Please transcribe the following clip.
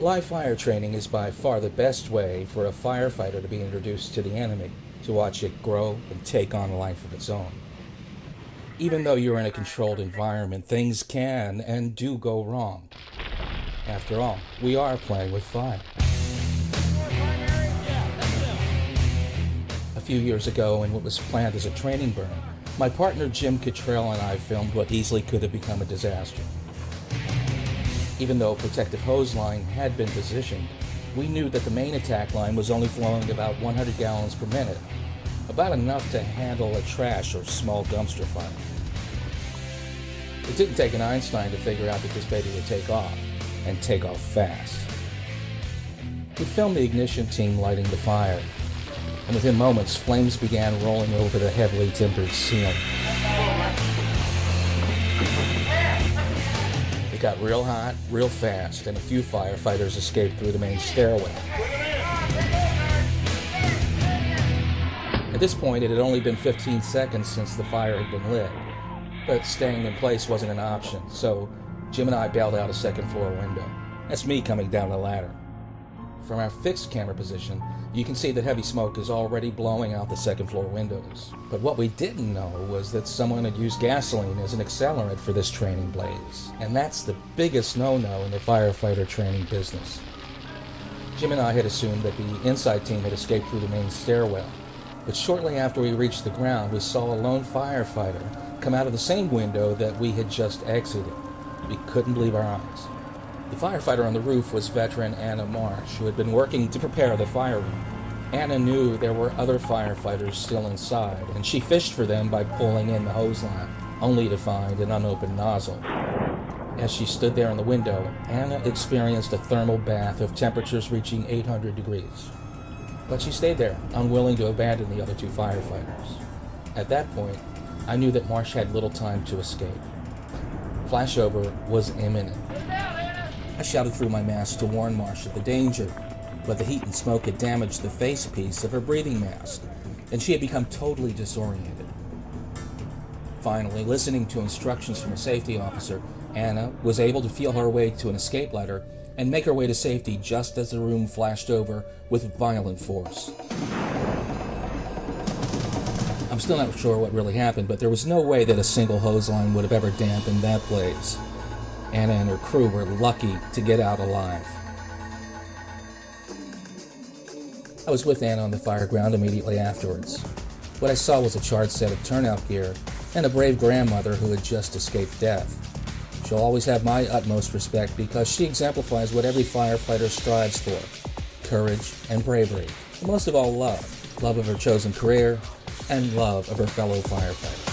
Live fire training is by far the best way for a firefighter to be introduced to the enemy, to watch it grow and take on a life of its own. Even though you're in a controlled environment, things can and do go wrong. After all, we are playing with fire. A few years ago, in what was planned as a training burn, my partner Jim Cottrell and I filmed what easily could have become a disaster. Even though a protective hose line had been positioned, we knew that the main attack line was only flowing about 100 gallons per minute, about enough to handle a trash or small dumpster fire. It didn't take an Einstein to figure out that this baby would take off, and take off fast. We filmed the ignition team lighting the fire, and within moments, flames began rolling over the heavily timbered ceiling. It got real hot, real fast, and a few firefighters escaped through the main stairwell. At this point, it had only been 15 seconds since the fire had been lit, but staying in place wasn't an option, so Jim and I bailed out a second-floor window. That's me coming down the ladder. From our fixed camera position, you can see that heavy smoke is already blowing out the second-floor windows. But what we didn't know was that someone had used gasoline as an accelerant for this training blaze, and that's the biggest no-no in the firefighter training business. Jim and I had assumed that the inside team had escaped through the main stairwell, but shortly after we reached the ground, we saw a lone firefighter come out of the same window that we had just exited. We couldn't believe our eyes. The firefighter on the roof was veteran Anna Marsh, who had been working to prepare the fire room. Anna knew there were other firefighters still inside, and she fished for them by pulling in the hose line, only to find an unopened nozzle. As she stood there in the window, Anna experienced a thermal bath of temperatures reaching 800 degrees. But she stayed there, unwilling to abandon the other two firefighters. At that point, I knew that Marsh had little time to escape. Flashover was imminent. I shouted through my mask to warn Marsh of the danger, but the heat and smoke had damaged the face piece of her breathing mask, and she had become totally disoriented. Finally, listening to instructions from a safety officer, Anna was able to feel her way to an escape ladder and make her way to safety just as the room flashed over with violent force. I'm still not sure what really happened, but there was no way that a single hose line would have ever dampened that blaze. Anna and her crew were lucky to get out alive. I was with Anna on the fire ground immediately afterwards. What I saw was a charred set of turnout gear and a brave grandmother who had just escaped death. She'll always have my utmost respect because she exemplifies what every firefighter strives for: courage and bravery, and most of all love. Love of her chosen career and love of her fellow firefighters.